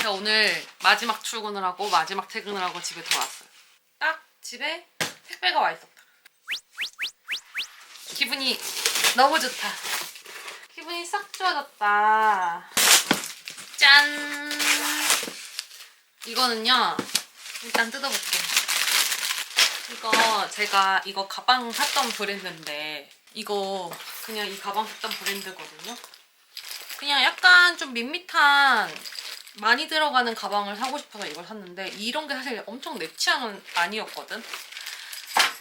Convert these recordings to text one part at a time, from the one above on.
제가 오늘 마지막 출근을 하고 마지막 퇴근을 하고 집에 돌아왔어요. 딱 집에 택배가 와 있었다. 기분이 너무 좋다. 기분이 싹 좋아졌다. 짠! 이거는요, 일단 뜯어볼게요. 제가 이거 가방 샀던 브랜드인데, 이거 그냥 이 가방 샀던 브랜드거든요. 그냥 약간 좀 밋밋한 많이 들어가는 가방을 사고 싶어서 이걸 샀는데, 이런 게 사실 엄청 내 취향은 아니었거든.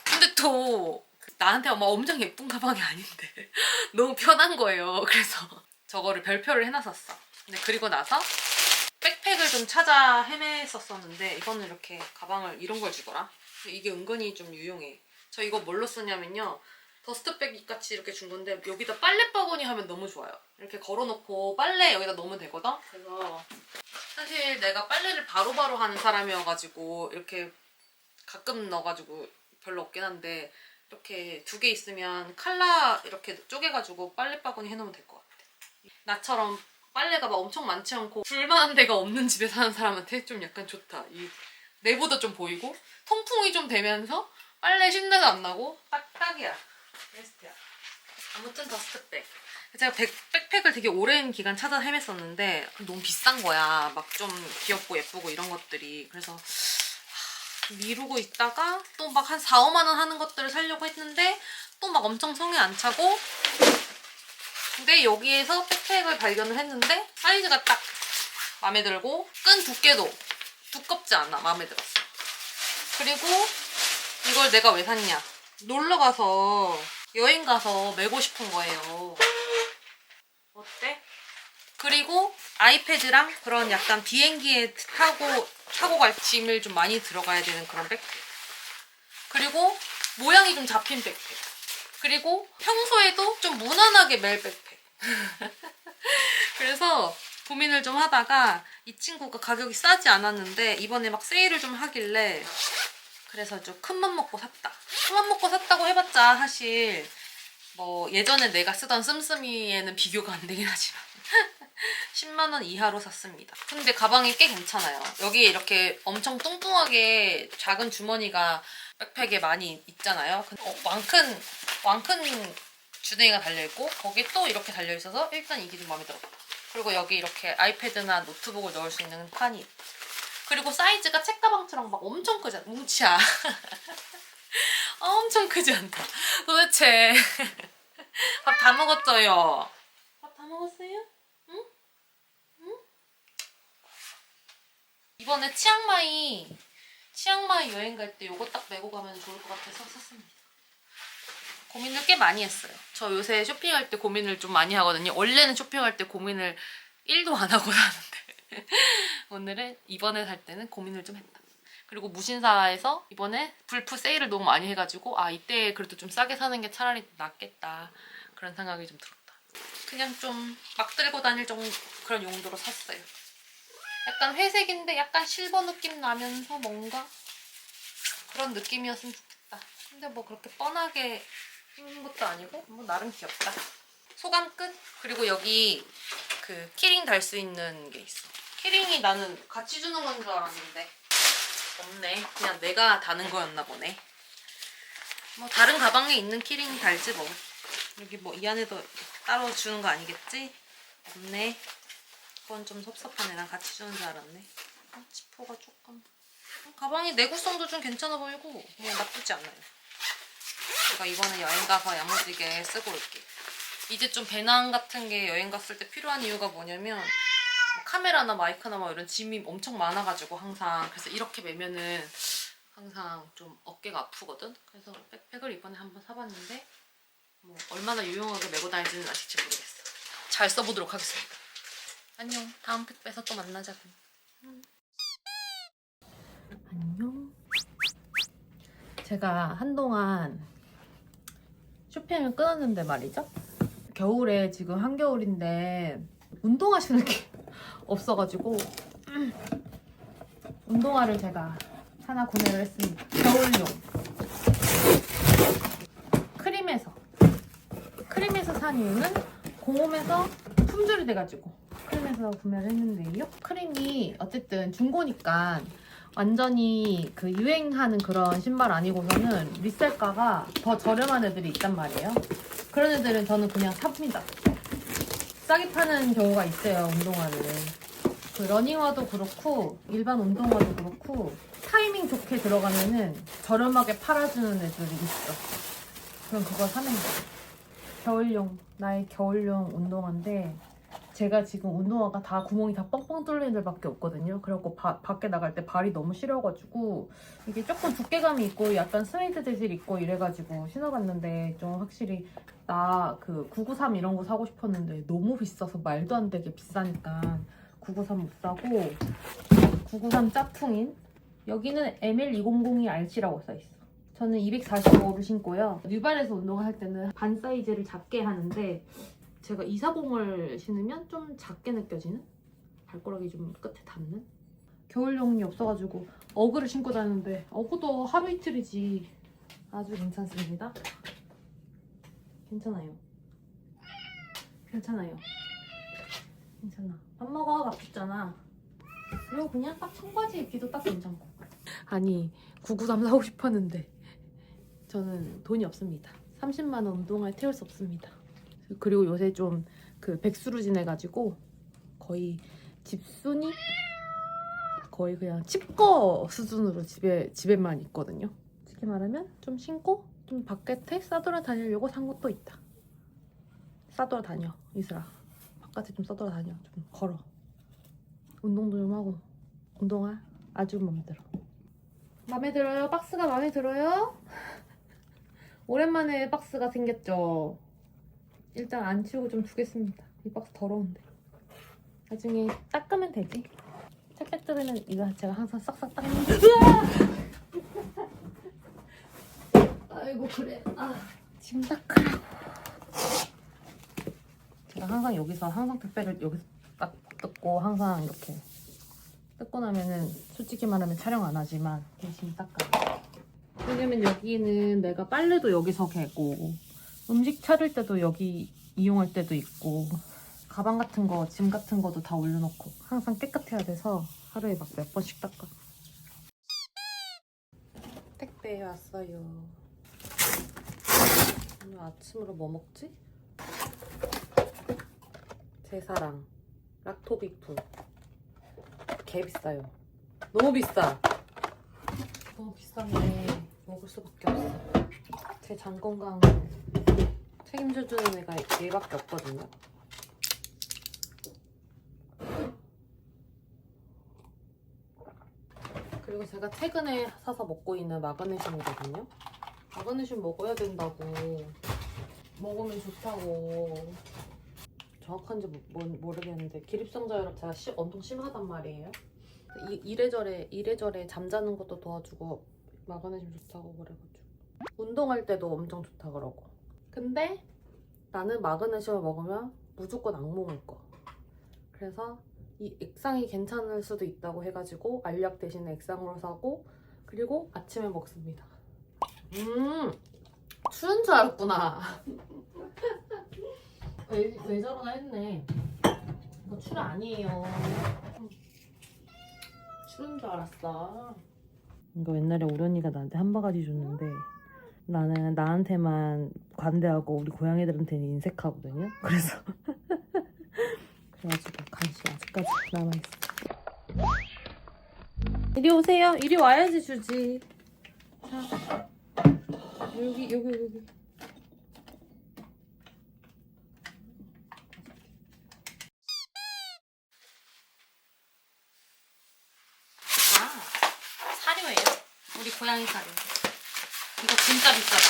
근데 또 나한테 막 엄청 예쁜 가방이 아닌데 너무 편한 거예요. 그래서 저거를 별표를 해놨었어. 근데 그리고 나서 백팩을 좀 찾아 헤맸었었는데, 이거는 이렇게 가방을 이런 걸 주더라. 이게 은근히 좀 유용해. 저 이거 뭘로 쓰냐면요, 더스트백 같이 이렇게 준 건데, 여기다 빨래 바구니 하면 너무 좋아요. 이렇게 걸어놓고 빨래 여기다 넣으면 되거든. 그래서 사실 내가 빨래를 바로바로 하는 사람이어가지고 이렇게 가끔 넣어가지고 별로 없긴 한데, 이렇게 두 개 있으면 칼라 이렇게 쪼개가지고 빨래 바구니 해놓으면 될 것 같아. 나처럼 빨래가 막 엄청 많지 않고 불만한 데가 없는 집에 사는 사람한테 좀 약간 좋다. 이 내부도 좀 보이고 통풍이 좀 되면서 빨래 쉰내도 안 나고 딱이야. 베스트야. 아무튼 더스트백. 제가 백팩을 되게 오랜 기간 찾아 헤맸었는데 너무 비싼 거야. 막 좀 귀엽고 예쁘고 이런 것들이. 그래서 미루고 있다가 또 막 한 4, 5만 원 하는 것들을 사려고 했는데 또 막 엄청 성에 안 차고, 근데 여기에서 백팩을 발견을 했는데 사이즈가 딱 마음에 들고 끈 두께도 두껍지 않아. 마음에 들었어. 그리고 이걸 내가 왜 샀냐, 놀러가서 여행 가서 메고 싶은 거예요. 어때? 그리고 아이패드랑 그런 약간 비행기에 타고 갈 짐을 좀 많이 들어가야 되는 그런 백팩. 그리고 모양이 좀 잡힌 백팩. 그리고 평소에도 좀 무난하게 멜 백팩. 그래서 고민을 좀 하다가 이 친구가 가격이 싸지 않았는데 이번에 막 세일을 좀 하길래, 그래서 좀 큰맘 먹고 샀다. 큰맘 먹고 샀다고 해봤자 사실 뭐 예전에 내가 쓰던 씀씀이에는 비교가 안 되긴 하지만 10만 원 이하로 샀습니다. 근데 가방이 꽤 괜찮아요. 여기에 이렇게 엄청 뚱뚱하게 작은 주머니가 백팩에 많이 있잖아요. 왕큰 주둥이가 달려있고 거기에 또 이렇게 달려있어서 일단 이게 좀 마음에 들어. 그리고 여기 이렇게 아이패드나 노트북을 넣을 수 있는 칸이 있고, 그리고 사이즈가 책가방처럼 막 엄청 크지 않아. 뭉치야. 엄청 크지 않다. 도대체 밥 다 먹었어요? 밥 다 먹었어요? 응? 응? 이번에 치앙마이 여행 갈 때 요거 딱 메고 가면 좋을 것 같아서 샀습니다. 고민을 꽤 많이 했어요. 저 요새 쇼핑할 때 고민을 좀 많이 하거든요. 원래는 쇼핑할 때 고민을 1도 안 하고 사는데 이번에 살 때는 고민을 좀 했다. 그리고 무신사에서 이번에 불프 세일을 너무 많이 해가지고 이때 그래도 좀 싸게 사는 게 차라리 낫겠다, 그런 생각이 좀 들었다. 그냥 좀 막 들고 다닐 정도 그런 용도로 샀어요. 약간 회색인데 약간 실버 느낌 나면서 뭔가 그런 느낌이었으면 좋겠다. 근데 뭐 그렇게 뻔하게 생긴 것도 아니고 뭐 나름 귀엽다. 소감 끝. 그리고 여기 그 키링 달 수 있는 게 있어. 키링이 나는 같이 주는 건 줄 알았는데 없네. 그냥 내가 다는 거였나 보네. 뭐 다른 가방에 있는 키링 달지 뭐. 여기 뭐 이 안에도 따로 주는 거 아니겠지? 없네. 그건 좀 섭섭하네. 난 같이 주는 줄 알았네. 지퍼가 조금. 가방이 내구성도 좀 괜찮아 보이고 그냥 나쁘지 않아요. 제가 이번에 여행 가서 야무지게 쓰고 올게요. 이제 좀 배낭 같은 게 여행 갔을 때 필요한 이유가 뭐냐면 뭐 카메라나 마이크나 뭐 이런 짐이 엄청 많아가지고 항상, 그래서 이렇게 매면은 항상 좀 어깨가 아프거든. 그래서 백팩을 이번에 한번 사봤는데 뭐 얼마나 유용하게 메고 다니지는 아실지 모르겠어. 잘 써보도록 하겠습니다. 안녕. 다음 택배에서 또 만나자. 안녕. 제가 한동안 쇼핑을 끊었는데 말이죠. 겨울에 지금 한겨울인데 운동화 신을 게 없어가지고 운동화를 제가 하나 구매를 했습니다. 겨울용. 크림에서 산 이유는 공홈에서 품절이 돼가지고. 편의점에서 구매를 했는데 이 크림이 어쨌든 중고니까 완전히 그 유행하는 그런 신발 아니고서는 리셀가가 더 저렴한 애들이 있단 말이에요. 그런 애들은 저는 그냥 삽니다. 싸게 파는 경우가 있어요, 운동화를. 그 러닝화도 그렇고 일반 운동화도 그렇고 타이밍 좋게 들어가면은 저렴하게 팔아주는 애들이 있어. 그럼 그거 사면 돼. 겨울용, 나의 겨울용 운동화인데 제가 지금 운동화가 다 구멍이 다 뻥뻥 뚫린 애들밖에 없거든요. 그래갖고 밖에 나갈 때 발이 너무 시려가지고 이게 조금 두께감이 있고 약간 스웨이드 재질 있고 이래가지고 신어봤는데 좀 확실히 나 그 993 이런 거 사고 싶었는데 너무 비싸서 말도 안 되게 비싸니까 993 못 사고 993 짝퉁인 여기는 ML200RC라고 써있어. 저는 245를 신고요. 뉴발에서 운동할 때는 반 사이즈를 작게 하는데 제가 240을 신으면 좀 작게 느껴지는? 발가락이 좀 끝에 닿는? 겨울용이 없어가지고 어그를 신고 다니는데 어그도 하루 이틀이지. 아주 괜찮습니다. 괜찮아요. 괜찮아요. 괜찮아. 밥 먹어. 밥 줬잖아. 그리고 그냥 딱 청바지 입기도 딱 괜찮고. 아니 993 사고 싶었는데 저는 돈이 없습니다. 30만 원 운동화에 태울 수 없습니다. 그리고 요새 좀 그 백수루진해가지고 거의 집순이? 거의 그냥 칩거 수준으로 집에만 있거든요. 쉽게 말하면 좀 신고 좀 바깥에 싸돌아다니려고 산 것도 있다. 싸돌아다녀 이슬아. 바깥에 좀 싸돌아다녀. 좀 걸어. 운동도 좀 하고. 운동화 아주 마음에 들어. 마음에 들어요? 박스가 마음에 들어요? 오랜만에 박스가 생겼죠. 일단 안 치우고 좀 두겠습니다. 이 박스 더러운데. 나중에 닦으면 되지. 택배 뜯으면 이거 제가 항상 싹싹 닦는. 아이고 그래. 지금 닦으라고. 제가 항상 여기서 택배를 여기서 딱 뜯고 항상 이렇게 뜯고 나면은 솔직히 말하면 촬영 안 하지만 열심히 닦아요. 왜냐면 여기는 내가 빨래도 여기서 개고 음식 차릴 때도 여기 이용할 때도 있고 가방 같은 거, 짐 같은 거도 다 올려놓고 항상 깨끗해야 돼서 하루에 막 몇 번씩 닦아. 택배 왔어요. 오늘 아침으로 뭐 먹지? 제 사랑 락토비프. 개 비싸요. 너무 비싸. 너무 비싼데 먹을 수밖에 없어. 제 장 건강 책임져주는 애가 얘밖에 없거든요. 그리고 제가 최근에 사서 먹고 있는 마그네슘이거든요. 마그네슘 먹어야 된다고, 먹으면 좋다고. 정확한지 모르겠는데 기립성 저혈압 제가 엄청 심하단 말이에요. 이래저래 잠자는 것도 도와주고 마그네슘 좋다고 그래가지고 운동할 때도 엄청 좋다 그러고. 근데 나는 마그네슘을 먹으면 무조건 악몽을 꿔. 그래서 이 액상이 괜찮을 수도 있다고 해가지고 알약 대신에 액상으로 사고 그리고 아침에 먹습니다. 추운 줄 알았구나. 왜 저러나 했네. 이거 출 아니에요. 추운 줄 알았어. 이거 옛날에 우리 언니가 나한테 한 바가지 줬는데 나는 나한테만 관대하고 우리 고양이들한테는 인색하거든요. 그래서 그래가지고 간식 아직까지 남아있어. 이리 오세요. 이리 와야지 주지. 자, 여기. 사료예요. 우리 고양이 사료. 이거 진짜 비싸다.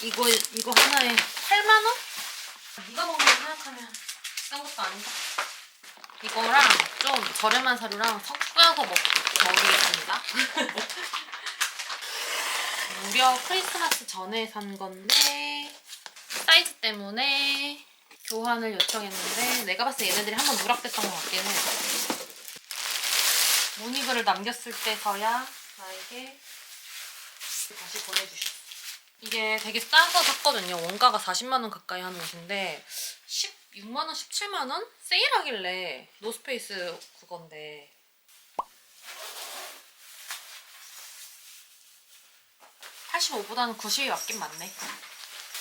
이거 하나에 8만 원? 네가 먹는 거 생각하면 비싼 것도 아니다. 이거랑 좀 저렴한 사료랑 섞어서 먹이겠습니다. 무려 크리스마스 전에 산 건데 사이즈 때문에 교환을 요청했는데 내가 봤을 때 얘네들이 한번 누락됐던 것 같긴 해. 문의글을 남겼을 때서야 나에게 다시 보내주셨어. 이게 되게 싸서 샀거든요. 원가가 40만 원 가까이 하는 옷인데 6만원, 17만원? 세일하길래 노스페이스 그건데 85보다는 90이 맞긴 맞네.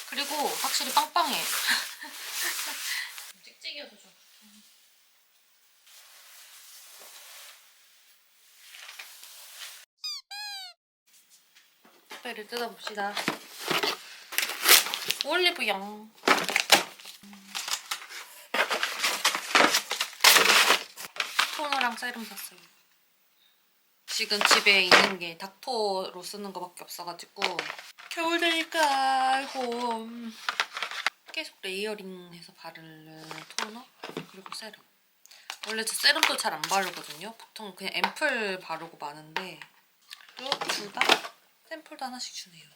그리고 확실히 빵빵해. 찍찍이어서 좀. 스프레이를 뜯어봅시다. 올리브영. 토너랑 세럼 샀어요. 지금 집에 있는 게 닥터로 쓰는 거밖에 없어가지고 겨울 되니까 아이고 계속 레이어링해서 바르는 토너 그리고 세럼. 원래 저 세럼도 잘 안 바르거든요. 보통 그냥 앰플 바르고 마는데 그리고 둘 다 샘플도 하나씩 주네요.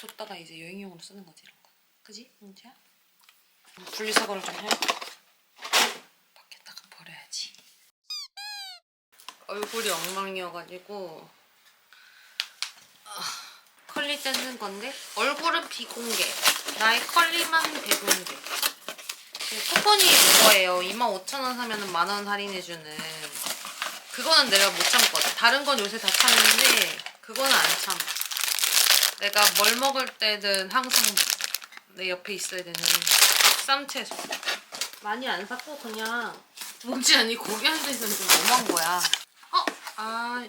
줬다가 이제 여행용으로 쓰는 거지 이런 거. 그지? 은지야? 분리수거를 좀 해야겠다. 밖에다가 버려야지. 얼굴이 엉망이어가지고 컬리 떼는 건데 얼굴은 비공개, 나의 컬리만 비공개. 쿠폰이 그거예요. 25,000원 사면은 만원 할인해주는. 그거는 내가 못 참거든. 다른 건 요새 다 참는데 그거는 안 참. 내가 뭘 먹을 때든 항상 내 옆에 있어야 되는 쌈채소. 많이 안 샀고 그냥 뭔지 아니 고기 한 대 있으면 좀 너무한 거야.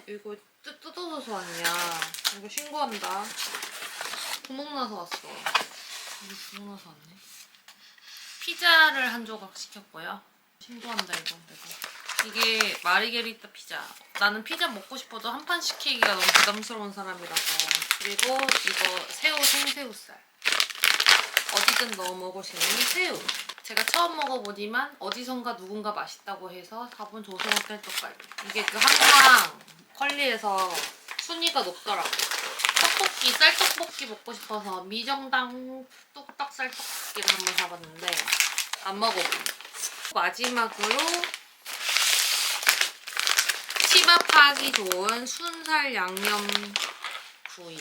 이거 뜯어져서 왔냐. 이거 신고한다. 구멍 나서 왔어. 이거 구멍 나서 왔네. 피자를 한 조각 시켰고요. 신고한다 이거 내가. 이게 마리게리타 피자. 나는 피자 먹고 싶어도 한 판 시키기가 너무 부담스러운 사람이라서. 그리고 이거 새우 생새우살. 어디든 넣어 먹을 수 있는 새우. 제가 처음 먹어보지만 어디선가 누군가 맛있다고 해서 사본 조선호 쌀떡갈비. 이게 그 한강 컬리에서 순위가 높더라고. 떡볶이, 쌀떡볶이 먹고 싶어서 미정당 뚝딱 쌀떡볶이를 한번 사봤는데 안 먹어보네. 마지막으로 치밥하기 좋은 순살 양념 구이.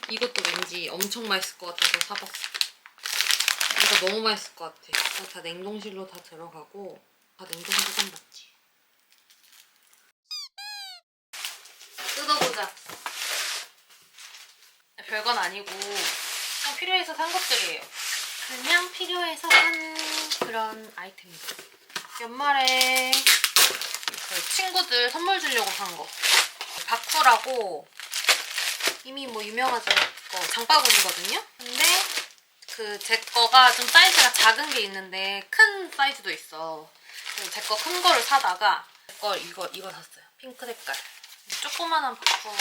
이것도 왠지 엄청 맛있을 것 같아서 사봤어. 이거 너무 맛있을 것 같아. 다 냉동실로 다 들어가고 다 냉동실 좀 맞지. 뜯어보자. 별건 아니고 그냥 필요해서 산 것들이에요. 그냥 필요해서 산 그런 아이템들. 연말에 그 친구들 선물 주려고 산 거. 바쿠라고 이미 뭐 유명하죠. 장바구니거든요. 근데 그 제 거가 좀 사이즈가 작은 게 있는데 큰 사이즈도 있어. 그래서 제 거 큰 거를 사다가 제 거 이거 샀어요. 핑크 색깔. 조그만한 바쿠.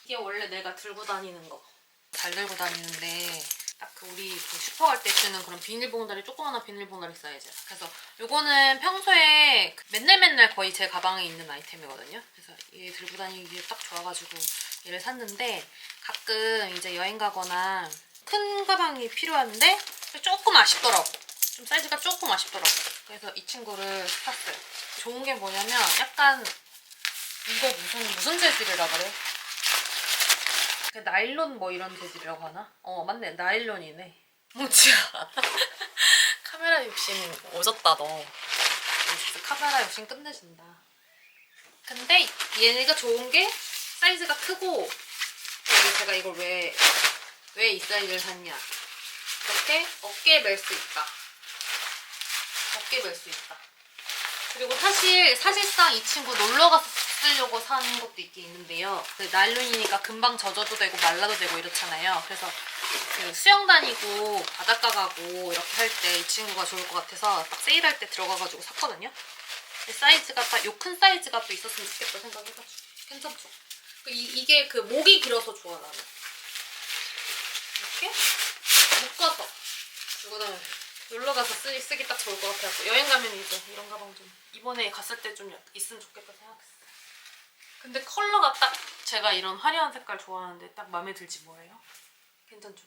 이게 원래 내가 들고 다니는 거. 잘 들고 다니는데 딱 그 우리 그 슈퍼 갈 때 쓰는 그런 비닐봉다리, 조그만한 비닐봉다리 사이즈. 그래서 요거는 평소에 맨날 거의 제 가방에 있는 아이템이거든요. 그래서 얘 들고 다니기에 딱 좋아가지고 얘를 샀는데 가끔 이제 여행 가거나 큰 가방이 필요한데 조금 아쉽더라고. 좀 사이즈가 조금 아쉽더라고. 그래서 이 친구를 샀어요. 좋은 게 뭐냐면 약간 이거 무슨 재질이라 그래? 나일론 뭐 이런 재질이라고 하나? 맞네. 나일론이네. 뭐지야. 카메라 욕심 오졌다 너. 진짜 카메라 욕심 끝내준다. 근데 얘가 좋은 게 사이즈가 크고 제가 이걸 왜 이 사이즈를 샀냐. 이렇게 어깨에 멜 수 있다. 어깨에 멜 수 있다. 그리고 사실상 이 친구 놀러가서 쓰려고 사는 것도 있긴 있는데요. 그 나일론이니까 금방 젖어도 되고 말라도 되고 이렇잖아요. 그래서 그 수영 다니고 바닷가 가고 이렇게 할 때 이 친구가 좋을 것 같아서 딱 세일할 때 들어가가지고 샀거든요. 사이즈가 딱 요 큰 사이즈가 또 있었으면 좋겠다 생각해가지고 괜찮죠? 이게 그 목이 길어서 좋아 나는. 이렇게 묶어서 들고 다니면 놀러가서 쓰기 딱 좋을 것 같아서 여행 가면 이제 이런 가방 좀 이번에 갔을 때 좀 있으면 좋겠다 생각했어. 근데 컬러가 딱 제가 이런 화려한 색깔 좋아하는데 딱 마음에 들지 뭐예요? 괜찮죠?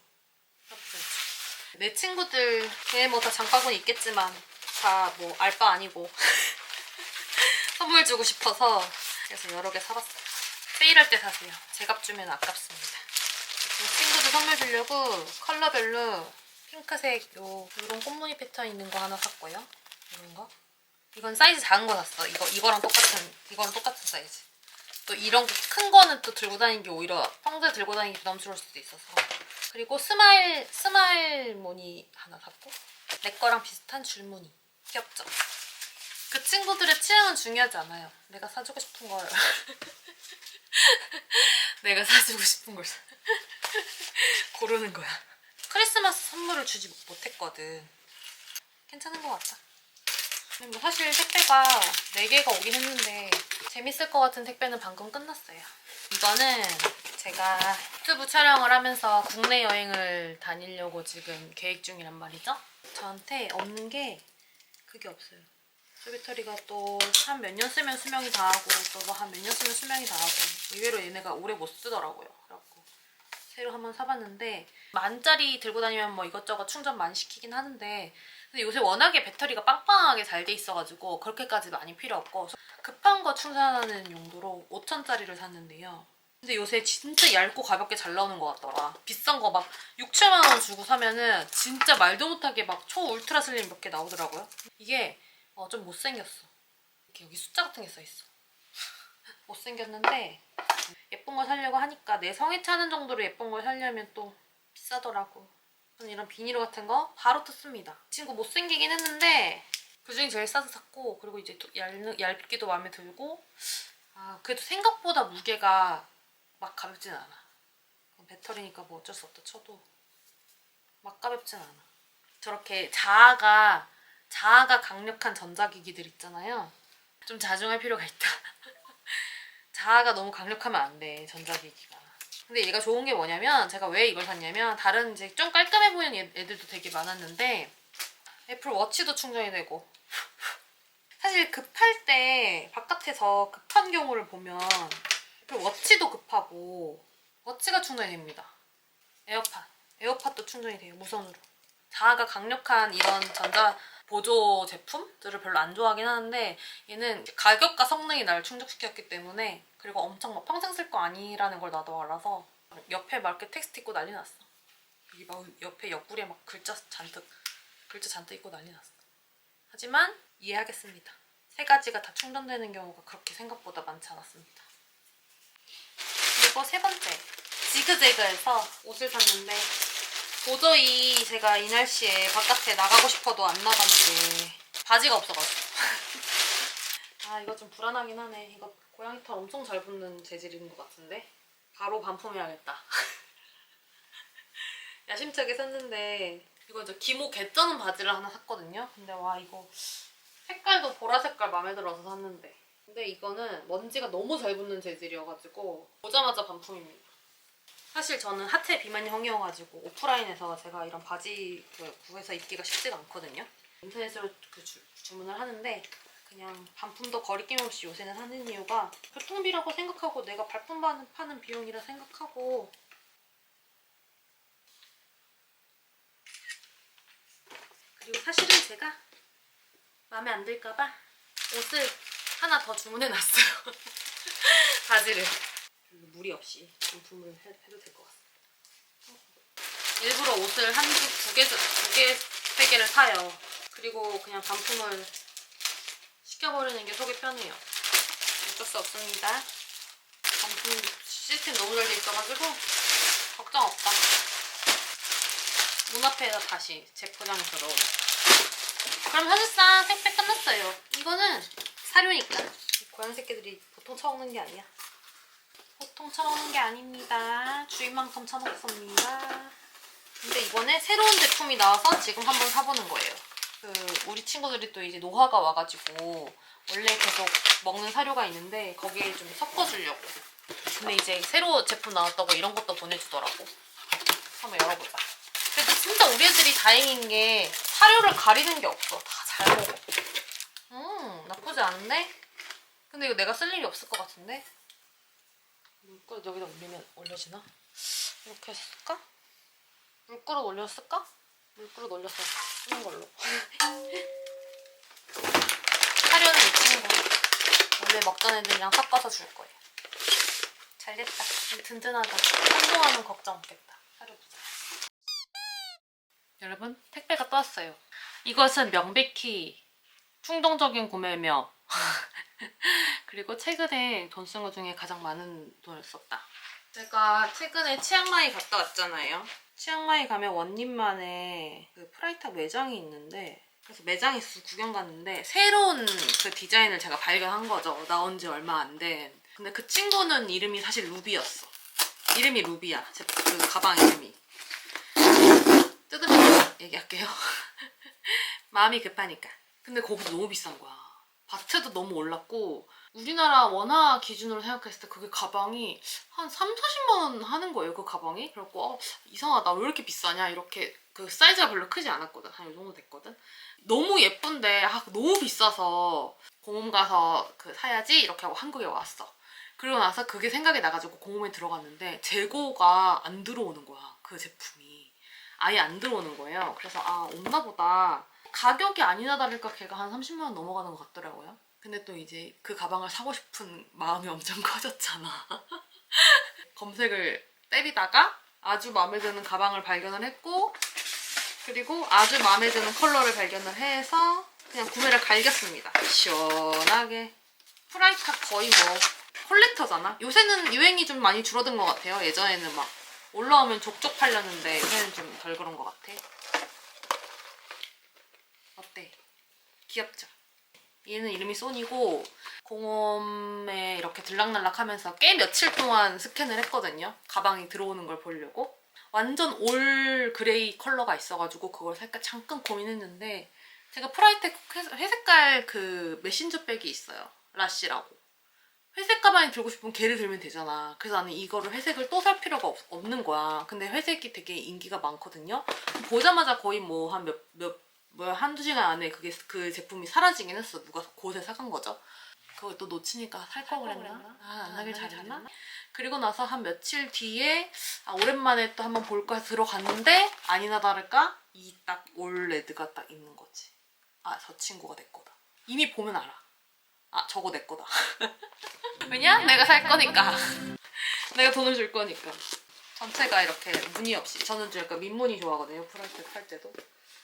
나쁘지 않죠? 내 친구들 걔 뭐 다 장바구니 있겠지만 다 뭐 알바 아니고 선물 주고 싶어서 그래서 여러 개 사봤어요. 세일할 때 사세요. 제값 주면 아깝습니다. 친구들 선물 주려고 컬러별로 핑크색 요런 꽃무늬 패턴 있는 거 하나 샀고요. 이런 거. 이건 사이즈 작은 거 샀어. 이거랑 똑같은 사이즈. 또 이런 큰 거는 또 들고 다니는 게 오히려 평소에 들고 다니기 부담스러울 수도 있어서. 그리고 스마일 무늬 하나 샀고, 내 거랑 비슷한 줄무늬. 귀엽죠? 그 친구들의 취향은 중요하지 않아요. 내가 사주고 싶은 걸 내가 사주고 싶은 걸 고르는 거야. 크리스마스 선물을 주지 못했거든. 괜찮은 것 같다. 근데 뭐 사실 택배가 4개가 오긴 했는데 재밌을 것 같은 택배는 방금 끝났어요. 이거는 제가 유튜브 촬영을 하면서 국내 여행을 다니려고 지금 계획 중이란 말이죠. 저한테 없는 게 그게 없어요. 배터리가 또 한 몇 년 쓰면 수명이 다하고 또 뭐 한 몇 년 쓰면 수명이 다하고 의외로 얘네가 오래 못 쓰더라고요. 그래갖고 새로 한번 사봤는데 10,000짜리 들고 다니면 뭐 이것저것 충전 많이 시키긴 하는데 근데 요새 워낙에 배터리가 빵빵하게 잘 돼 있어가지고 그렇게까지 많이 필요 없고 급한 거 충전하는 용도로 5,000짜리를 샀는데요. 근데 요새 진짜 얇고 가볍게 잘 나오는 것 같더라. 비싼 거 막 6, 7만 원 주고 사면은 진짜 말도 못하게 막 초 울트라 슬림 몇 개 나오더라고요. 이게 좀 못생겼어. 이렇게 여기 숫자 같은 게 써있어. 못생겼는데 예쁜 걸 사려고 하니까 내 성에 차는 정도로 예쁜 걸 사려면 또 비싸더라고. 저는 이런 비닐 같은 거 바로 뜯습니다. 이 친구 못생기긴 했는데 그중에 제일 싸서 샀고 그리고 이제 또 얇기도 마음에 들고 그래도 생각보다 무게가 막 가볍진 않아. 배터리니까 뭐 어쩔 수 없다 쳐도 막 가볍진 않아. 저렇게 자아가 강력한 전자기기들 있잖아요. 좀 자중할 필요가 있다. 자아가 너무 강력하면 안 돼, 전자기기가. 근데 얘가 좋은 게 뭐냐면 제가 왜 이걸 샀냐면 다른 이제 좀 깔끔해 보이는 애들도 되게 많았는데 애플 워치도 충전이 되고 사실 급할 때 바깥에서 급한 경우를 보면 애플 워치도 급하고 워치가 충전이 됩니다. 에어팟도 충전이 돼요, 무선으로. 자아가 강력한 이런 전자 보조 제품들을 별로 안 좋아하긴 하는데 얘는 가격과 성능이 나를 충족시켰기 때문에 그리고 엄청 막 평생 쓸 거 아니라는 걸 나도 알아서 옆에 막 이렇게 텍스트 있고 난리 났어. 여기 막 옆에 옆구리에 막 글자 잔뜩 있고 난리 났어. 하지만 이해하겠습니다. 3가지가 다 충전되는 경우가 그렇게 생각보다 많지 않았습니다. 그리고 3번째, 지그재그에서 옷을 샀는데 도저히 제가 이 날씨에 바깥에 나가고 싶어도 안 나가는데 바지가 없어가지고 이거 좀 불안하긴 하네. 이거 고양이 털 엄청 잘 붙는 재질인 것 같은데 바로 반품해야겠다. 야심차게 샀는데 이거 이제 기모 개쩌는 바지를 하나 샀거든요. 근데 와 이거 색깔도 보라 색깔 마음에 들어서 샀는데 근데 이거는 먼지가 너무 잘 붙는 재질이어가지고 보자마자 반품입니다. 사실 저는 하체 비만형이어가지고 오프라인에서 제가 이런 바지 구해서 입기가 쉽지가 않거든요. 인터넷으로 주문을 하는데 그냥 반품도 거리낌 없이 요새는 하는 이유가 교통비라고 생각하고 내가 발품 파는 비용이라 생각하고 그리고 사실은 제가 마음에 안 들까봐 옷을 하나 더 주문해놨어요. 바지를 별로 무리 없이 반품을 해도 될 것 같습니다. 일부러 옷을 두 개, 3개를 사요. 그리고 그냥 반품을 시켜버리는 게 속이 편해요. 어쩔 수 없습니다. 반품 시스템 너무 잘 돼 있어가지고 걱정 없다. 문 앞에다 다시 재포장해서 넣어놓고. 그럼 사실상 택배 끝났어요. 이거는 사료니까. 고양 새끼들이 보통 처먹는 게 아니야. 보통 처먹는 게 아닙니다. 주인만큼 처먹습니다. 근데 이번에 새로운 제품이 나와서 지금 한번 사보는 거예요. 우리 친구들이 또 이제 노화가 와가지고 원래 계속 먹는 사료가 있는데 거기에 좀 섞어주려고. 근데 이제 새로 제품 나왔다고 이런 것도 보내주더라고. 한번 열어보자. 그래도 진짜 우리 애들이 다행인 게 사료를 가리는 게 없어. 다 잘 먹어. 나쁘지 않은데? 근데 이거 내가 쓸 일이 없을 것 같은데? 물그릇 여기다 올려지나? 이렇게 해서 쓸까? 물그릇 올렸을까? 물그릇 올려서 쓰는 걸로. 사료는 이 친구 원래 먹던 애들이랑 섞어서 줄 거예요. 잘됐다. 든든하다. 한동안은 걱정 없겠다. 사료보다. 여러분, 택배가 떴어요. 이것은 명백히 충동적인 구매며 그리고 최근에 돈 쓴 것 중에 가장 많은 돈을 썼다. 제가 최근에 치앙마이 갔다 왔잖아요. 치앙마이 가면 원님만의 그 프라이탑 매장이 있는데, 그래서 매장에서 구경 갔는데 새로운 그 디자인을 제가 발견한 거죠. 나온 지 얼마 안 된. 근데 그 친구는 이름이 사실 루비였어. 이름이 루비야. 그 가방 이름이. 뜯으면서 얘기할게요. 마음이 급하니까. 근데 거기도 너무 비싼 거야. 바트도 너무 올랐고, 우리나라 원화 기준으로 생각했을 때 그게 가방이 한 3, 40만 원 하는 거예요, 그 가방이. 그래갖고 이상하다, 왜 이렇게 비싸냐, 이렇게. 그 사이즈가 별로 크지 않았거든. 한 이 정도 됐거든. 너무 예쁜데 너무 비싸서 공홈 가서 그 사야지 이렇게 하고 한국에 왔어. 그러고 나서 그게 생각이 나가지고 공홈에 들어갔는데 재고가 안 들어오는 거야. 그 제품이 아예 안 들어오는 거예요. 그래서 없나 보다. 가격이 아니나 다를까 걔가 한 30만 원 넘어가는 것 같더라고요. 근데 또 이제 그 가방을 사고 싶은 마음이 엄청 커졌잖아. 검색을 때리다가 아주 마음에 드는 가방을 발견을 했고, 그리고 아주 마음에 드는 컬러를 발견을 해서 그냥 구매를 갈겼습니다. 시원하게. 프라이탑 거의 뭐 컬렉터잖아. 요새는 유행이 좀 많이 줄어든 것 같아요. 예전에는 막 올라오면 족족 팔렸는데 요새는 좀 덜 그런 것 같아. 어때? 귀엽죠? 얘는 이름이 소니고 공홈에 이렇게 들락날락하면서 꽤 며칠 동안 스캔을 했거든요. 가방이 들어오는 걸 보려고. 완전 올 그레이 컬러가 있어가지고 그걸 살까 잠깐 고민했는데, 제가 프라이텍 회색깔 그 메신저 백이 있어요. 라쉬라고. 회색 가방이 들고 싶으면 걔를 들면 되잖아. 그래서 나는 이거를 회색을 또 살 필요가 없는 거야. 근데 회색이 되게 인기가 많거든요. 보자마자 거의 뭐 한두 시간 안에 그 제품이 사라지긴 했어. 누가 곳에 사간 거죠. 그걸 또 놓치니까 살 걸 그랬나? 안 사길 잘했나? 그리고 나서 한 며칠 뒤에 오랜만에 또 한번 볼까 해서 들어갔는데 아니나 다를까 이 딱 올 레드가 딱 있는 거지. 저 친구가 내 거다. 이미 보면 알아. 저거 내 거다. 왜냐? 내가 살 거니까. 내가 돈을 줄 거니까. 전체가 이렇게 무늬 없이. 저는 좀 약간 민무늬 좋아하거든요. 프라이팬 살 때도.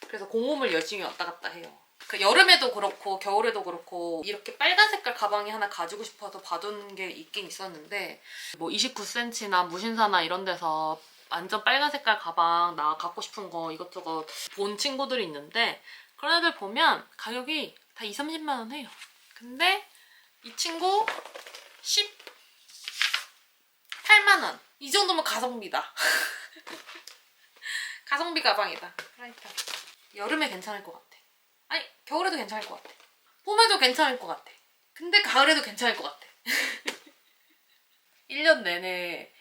그래서 공홈을 열심히 왔다 갔다 해요. 그 여름에도 그렇고 겨울에도 그렇고 이렇게 빨간 색깔 가방이 하나 가지고 싶어서 봐둔 게 있긴 있었는데, 뭐 29cm나 무신사나 이런 데서 완전 빨간 색깔 가방 나 갖고 싶은 거 이것저것 본 친구들이 있는데, 그런 애들 보면 가격이 다 2, 30만 원 해요. 근데 이 친구 18만 원. 이 정도면 가성비다. 가성비 가방이다. 프라이팬. 여름에 괜찮을 것 같아. 아니, 겨울에도 괜찮을 것 같아. 봄에도 괜찮을 것 같아. 근데 가을에도 괜찮을 것 같아. 1년 내내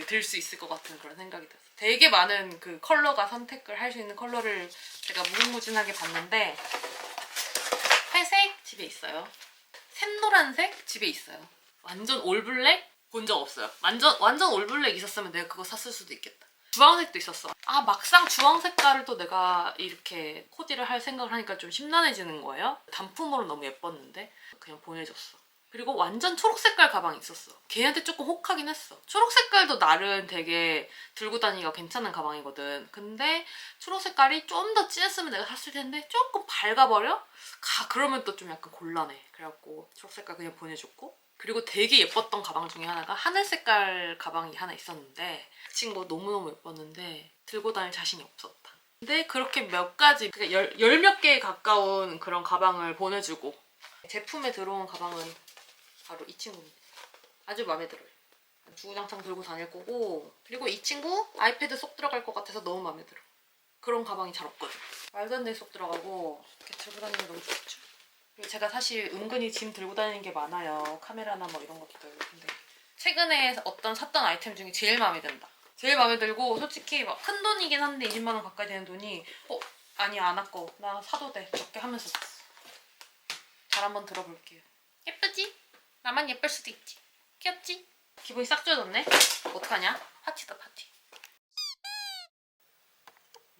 들 수 있을 것 같은 그런 생각이 들었어. 되게 많은 그 컬러가 선택을 할 수 있는 컬러를 제가 무궁무진하게 봤는데, 회색 집에 있어요. 샛노란색 집에 있어요. 완전 올블랙 본 적 없어요. 완전 올블랙 있었으면 내가 그거 샀을 수도 있겠다. 주황색도 있었어. 막상 주황 색깔을 또 내가 이렇게 코디를 할 생각을 하니까 좀 심란해지는 거예요. 단품으로 너무 예뻤는데 그냥 보내줬어. 그리고 완전 초록 색깔 가방이 있었어. 걔한테 조금 혹하긴 했어. 초록 색깔도 나름 되게 들고 다니기가 괜찮은 가방이거든. 근데 초록 색깔이 좀 더 진했으면 내가 샀을 텐데 조금 밝아버려? 그러면 또 좀 약간 곤란해. 그래갖고 초록 색깔 그냥 보내줬고, 그리고 되게 예뻤던 가방 중에 하나가 하늘 색깔 가방이 하나 있었는데 그 친구 너무너무 예뻤는데 들고 다닐 자신이 없었다. 근데 그렇게 몇 가지, 그러니까 열 몇 개에 가까운 그런 가방을 보내주고, 제품에 들어온 가방은 바로 이 친구입니다. 아주 마음에 들어요. 주구장창 들고 다닐 거고, 그리고 이 친구 아이패드 쏙 들어갈 것 같아서 너무 마음에 들어. 그런 가방이 잘 없거든. 말도 안 되게 쏙 들어가고 이렇게 들고 다니는 게 너무 좋죠. 그리고 제가 사실 은근히 짐 들고 다니는 게 많아요. 카메라나 뭐 이런 것들. 근데 최근에 샀던 아이템 중에 제일 마음에 든다. 제일 마음에 들고, 솔직히 막 큰 돈이긴 한데 20만 원 가까이 되는 돈이 아니 안 아까워. 나 사도 돼. 이렇게 하면서 샀어. 잘 한번 들어볼게요. 예쁘지? 나만 예쁠 수도 있지. 귀엽지? 기분이 싹 좋아졌네? 어떡하냐? 파티다, 파티.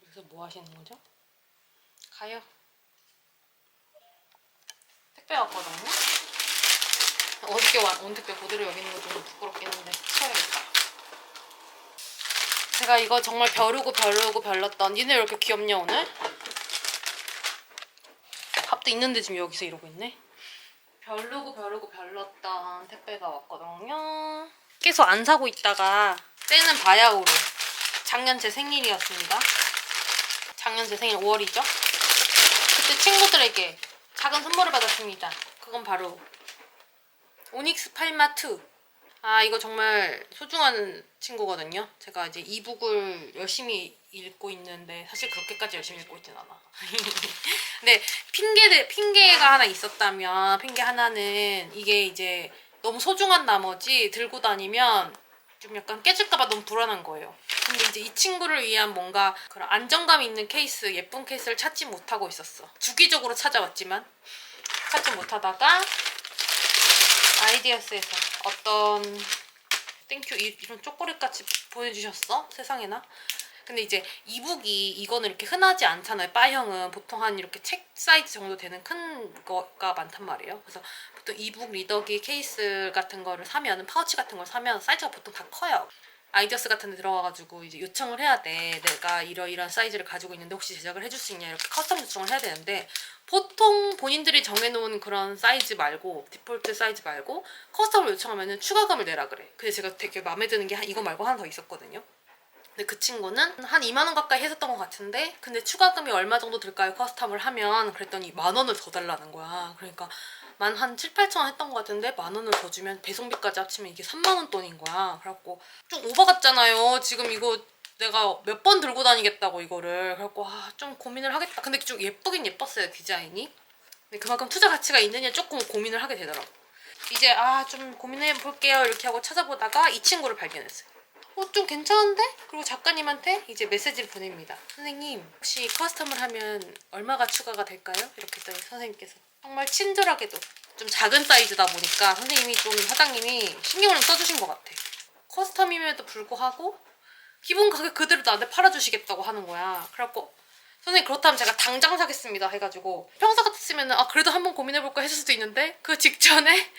여기서 뭐 하시는 거죠? 가요. 택배 왔거든요? 어저께 온 택배 그대로 여기 있는 거 좀 부끄럽긴 한데 치워야겠다. 제가 이거 정말 벼르고 별렀던. 니네 왜 이렇게 귀엽냐 오늘? 밥도 있는데 지금 여기서 이러고 있네. 벼르고 별렀던 택배가 왔거든요. 계속 안 사고 있다가 때는 바야흐로 작년 제 생일이었습니다. 작년 제 생일 5월이죠. 그때 친구들에게 작은 선물을 받았습니다. 그건 바로 오닉스 팔마2. 아, 이거 정말 소중한 친구거든요. 제가 이제 이북을 열심히 읽고 있는데 사실 그렇게까지 열심히 읽고 있진 않아. 근데 핑계가 하나 있었다면, 핑계 하나는 이게 이제 너무 소중한 나머지 들고 다니면 좀 약간 깨질까봐 너무 불안한 거예요. 근데 이제 이 친구를 위한 뭔가 그런 안정감 있는 케이스, 예쁜 케이스를 찾지 못하고 있었어. 주기적으로 찾아왔지만 찾지 못하다가 아이디어스에서 어떤 땡큐 이런 초콜릿같이 보내주셨어? 세상에나. 근데 이제 이북이 이거는 이렇게 흔하지 않잖아요. 바형은 보통 한 이렇게 책 사이즈 정도 되는 큰 거가 많단 말이에요. 그래서 보통 이북 리더기 케이스 같은 거를 사면, 파우치 같은 걸 사면 사이즈가 보통 다 커요. 아이디어스 같은 데 들어가가지고 이제 요청을 해야 돼. 내가 이러이러한 사이즈를 가지고 있는데 혹시 제작을 해줄 수 있냐, 이렇게 커스텀 요청을 해야 되는데, 보통 본인들이 정해놓은 그런 사이즈 말고, 디폴트 사이즈 말고 커스텀을 요청하면은 추가금을 내라 그래. 근데 제가 되게 마음에 드는 게 이거 말고 하나 더 있었거든요. 근데 그 친구는 한 2만 원 가까이 했었던 것 같은데, 근데 추가금이 얼마 정도 들까요? 커스텀을 하면. 그랬더니 10,000원을 더 달라는 거야. 그러니까 한 7, 8천 원 했던 것 같은데 10,000원을 더 주면 배송비까지 합치면 이게 3만 원 돈인 거야. 그래갖고 좀 오버 같잖아요. 지금 이거 내가 몇 번 들고 다니겠다고 이거를. 그래갖고 좀 고민을 하겠다. 근데 좀 예쁘긴 예뻤어요, 디자인이. 근데 그만큼 투자 가치가 있느냐 조금 고민을 하게 되더라고. 이제 좀 고민해 볼게요 이렇게 하고 찾아보다가 이 친구를 발견했어요. 좀 괜찮은데? 그리고 작가님한테 이제 메시지를 보냅니다. 선생님, 혹시 커스텀을 하면 얼마가 추가가 될까요? 이렇게 했더니 선생님께서 정말 친절하게도, 좀 작은 사이즈다 보니까 선생님이 좀, 사장님이 신경을 좀 써주신 것 같아. 커스텀임에도 불구하고 기본 가격 그대로 나한테 팔아주시겠다고 하는 거야. 그래갖고 선생님, 그렇다면 제가 당장 사겠습니다 해가지고, 평소 같았으면 그래도 한번 고민해볼까 했을 수도 있는데, 그 직전에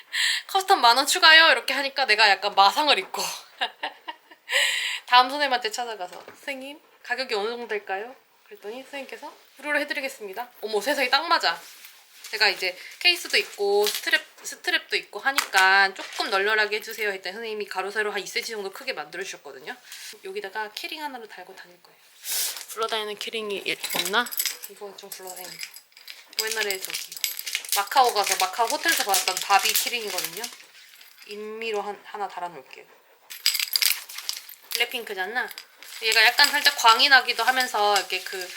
커스텀 10,000원 추가요 이렇게 하니까 내가 약간 마상을 입고 다음 선생님한테 찾아가서, 선생님 가격이 어느 정도 될까요? 그랬더니 선생님께서 무료로 해드리겠습니다. 어머, 세상에 딱 맞아. 제가 이제 케이스도 있고 스트랩도 있고 하니까 조금 널널하게 해주세요 했더니 선생님이 가로 세로 한 2cm 정도 크게 만들어주셨거든요. 여기다가 키링 하나로 달고 다닐 거예요. 굴러다니는 키링이 없나? 이거 좀 굴러다니는 거. 옛날에 저기 마카오 가서 마카오 호텔에서 받았던 바비 키링이거든요. 인미로 하나 달아놓을게요. 블랙핑크잖아. 얘가 약간 살짝 광이 나기도 하면서 이렇게 그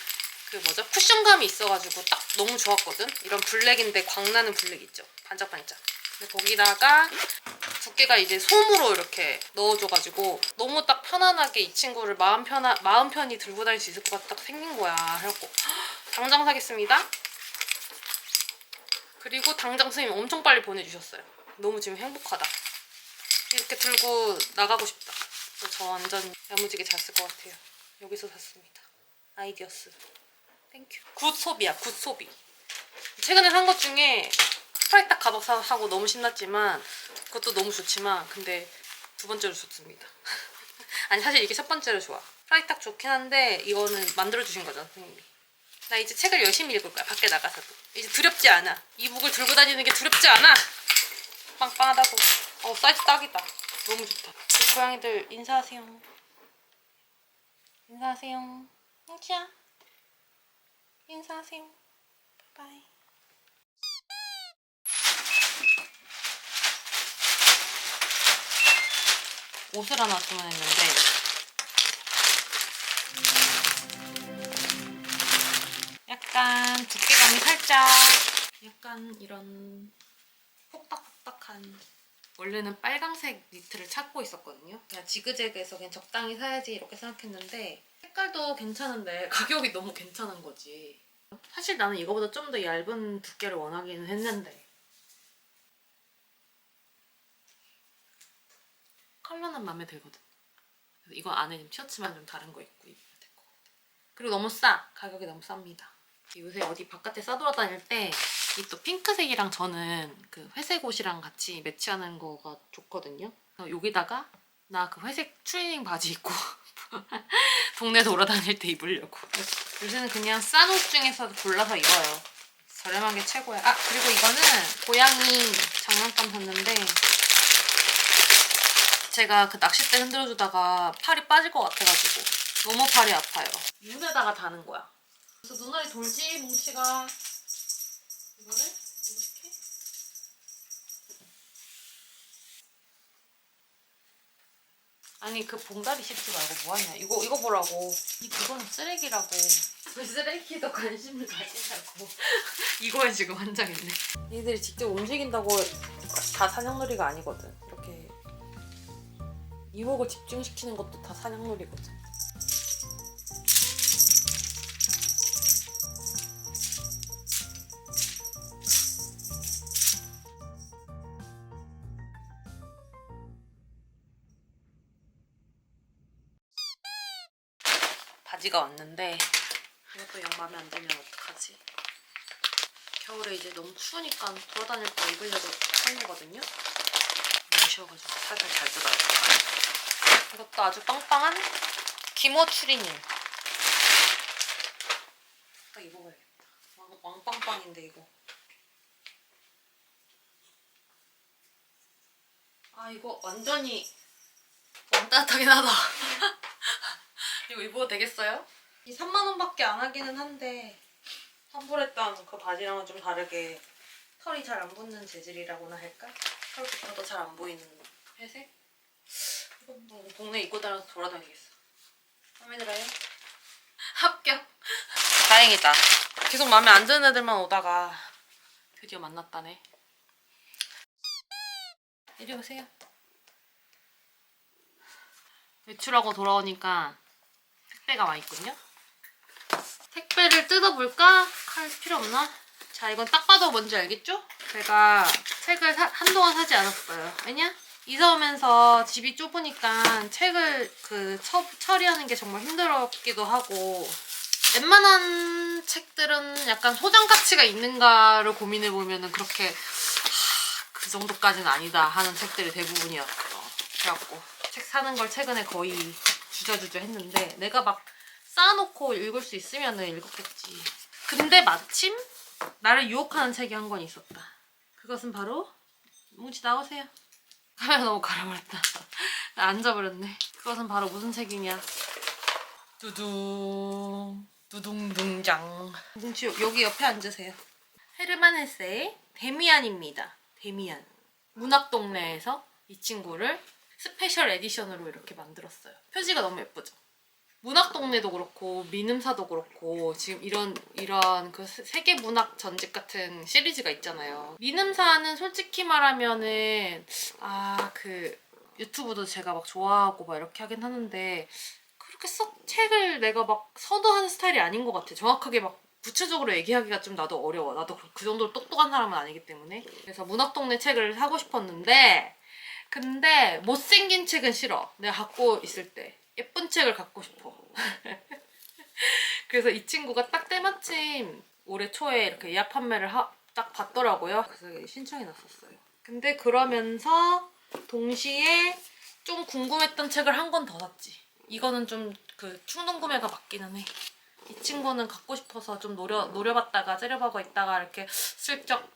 뭐죠? 쿠션감이 있어가지고 딱 너무 좋았거든? 이런 블랙인데 광나는 블랙 있죠? 반짝반짝. 근데 거기다가 두께가 이제 솜으로 이렇게 넣어줘가지고 너무 딱 편안하게 이 친구를 마음 편히 들고 다닐 수 있을 것 같아 딱 생긴 거야. 그래갖고 당장 사겠습니다. 그리고 당장 선생님 엄청 빨리 보내주셨어요. 너무 지금 행복하다. 이렇게 들고 나가고 싶다. 저 완전 야무지게 잘 쓸 것 같아요. 여기서 샀습니다. 아이디어스. 땡큐. 굿 소비야, 굿 소비. 최근에 산 것 중에 프라이탁 가방 사고 너무 신났지만, 그것도 너무 좋지만, 근데 두 번째로 좋습니다. 아니, 사실 이게 첫 번째로 좋아. 프라이탁 좋긴 한데 이거는 만들어주신 거잖아, 선생님이. 나 이제 책을 열심히 읽을 거야, 밖에 나가서도. 이제 두렵지 않아. 이북을 들고 다니는 게 두렵지 않아. 빵빵하다고. 사이즈 딱이다. 너무 좋다. 우리 고양이들 인사하세요. 인사하세요. 뭉치야. 인사하세요. 바이바이. 옷을 하나 주문했는데 약간 두께감이 살짝 약간 이런 폭닥폭닥한, 원래는 빨강색 니트를 찾고 있었거든요. 그냥 지그재그해서 그냥 적당히 사야지 이렇게 생각했는데 색깔도 괜찮은데 가격이 너무 괜찮은 거지. 사실 나는 이거보다 좀 더 얇은 두께를 원하기는 했는데 컬러는 마음에 들거든. 그래서 이거 안에 티셔츠만 좀 다른 거 입고 입으면 될 것 같아. 그리고 너무 싸. 가격이 너무 쌉니다. 요새 어디 바깥에 싸돌아다닐 때 이 또 핑크색이랑 저는 그 회색 옷이랑 같이 매치하는 거가 좋거든요. 그래서 여기다가 나 그 회색 트레이닝 바지 입고 동네 돌아다닐 때 입으려고. 요새는 그냥 싼 옷 중에서 골라서 입어요. 저렴한 게 최고야. 아, 그리고 이거는 고양이 장난감 샀는데 제가 그 낚싯대 흔들어주다가 팔이 빠질 것 같아가지고 너무 팔이 아파요. 눈에다가 다는 거야. 그래서 눈알이 돌지, 뭉치가. 이거를 이렇게. 아니, 그 봉다리 씹지 말고 뭐하냐. 이거 보라고. 이거는 쓰레기라고. 왜 쓰레기도 관심을 가지냐고. 이거에 지금 환장했네. 얘들이 직접 움직인다고 다 사냥놀이가 아니거든. 이렇게 이목을 집중시키는 것도 다 사냥놀이거든. 바지가 왔는데 이것도 영 마음에 안 들면 어떡하지? 겨울에 이제 너무 추우니까 돌아다닐 때 입으려고 산 거거든요. 너무 쉬워가지고 살살 잘 뜯어요. 이것도 아주 빵빵한 기모 추리닝. 딱 입어봐야겠다. 왕빵빵인데 이거. 아, 이거 완전히 왕따뜻하긴 하다. 이거 입어도 되겠어요? 이 3만원밖에 안 하기는 한데 환불했던 그 바지랑은 좀 다르게 털이 잘 안 붙는 재질이라고나 할까? 털부터도 잘 안 보이는 회색? 이건 뭐 동네 입고 다녀서 돌아다니겠어. 마음에 들어요? 합격! 다행이다. 계속 마음에 안 드는 애들만 오다가 드디어 만났다네. 이리 오세요. 외출하고 돌아오니까 택배가 와 있군요. 택배를 뜯어볼까? 할 필요 없나? 자, 이건 딱 봐도 뭔지 알겠죠? 제가 책을 한동안 사지 않았어요. 왜냐? 이사 오면서 집이 좁으니까 책을 처리하는 게 정말 힘들었기도 하고 웬만한 책들은 약간 소장 가치가 있는가를 고민해보면 그렇게 그 정도까지는 아니다 하는 책들이 대부분이었어요. 그래갖고 책 사는 걸 최근에 거의 주저주저 했는데 내가 막 쌓아놓고 읽을 수 있으면 읽었겠지. 근데 마침 나를 유혹하는 책이 한 권 있었다. 그것은 바로 뭉치 나오세요. 카메라 너무 가려버렸다. 앉아버렸네. 그것은 바로 무슨 책이냐. 두둥 두둥둥장. 뭉치 여기 옆에 앉으세요. 헤르만 헤세의 데미안입니다. 데미안. 문학동네에서 이 친구를 스페셜 에디션으로 이렇게 만들었어요. 표지가 너무 예쁘죠? 문학동네도 그렇고 미음사도 그렇고 지금 이런 그 세계 문학 전집 같은 시리즈가 있잖아요. 미음사는 솔직히 말하면은 그 유튜브도 제가 막 좋아하고 막 이렇게 하긴 하는데 그렇게 썩 책을 내가 막 선호하는 스타일이 아닌 것 같아. 정확하게 막 구체적으로 얘기하기가 좀 나도 어려워. 나도 그 정도로 똑똑한 사람은 아니기 때문에. 그래서 문학동네 책을 사고 싶었는데 근데 못생긴 책은 싫어. 내가 갖고 있을 때 예쁜 책을 갖고 싶어. 그래서 이 친구가 딱 때마침 올해 초에 이렇게 예약 판매를 딱 봤더라고요. 그래서 신청해 놨었어요. 근데 그러면서 동시에 좀 궁금했던 책을 한 권 더 샀지. 이거는 좀 그 충동 구매가 맞기는 해. 이 친구는 갖고 싶어서 좀 노려봤다가 째려보고 있다가 이렇게 슬쩍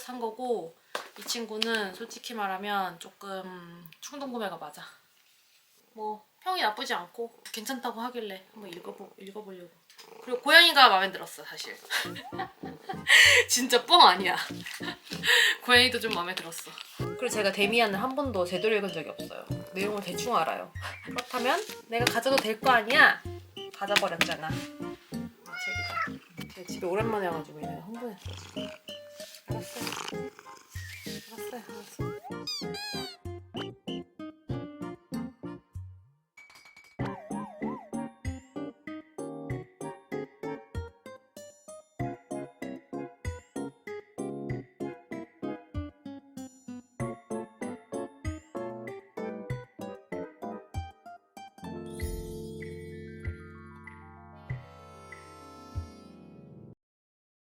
산 거고 이 친구는 솔직히 말하면 조금 충동 구매가 맞아. 뭐 평이 나쁘지 않고 괜찮다고 하길래 한번 읽어보려고. 그리고 고양이가 마음에 들었어 사실. 진짜 뻥 아니야. 고양이도 좀 마음에 들었어. 그리고 제가 데미안을 한 번도 제대로 읽은 적이 없어요. 내용을 대충 알아요. 그렇다면 내가 가져도 될 거 아니야? 가져버렸잖아. 이 책이다. 제 집에 오랜만에 와가지고 얘는 흥분했어. 알았어요.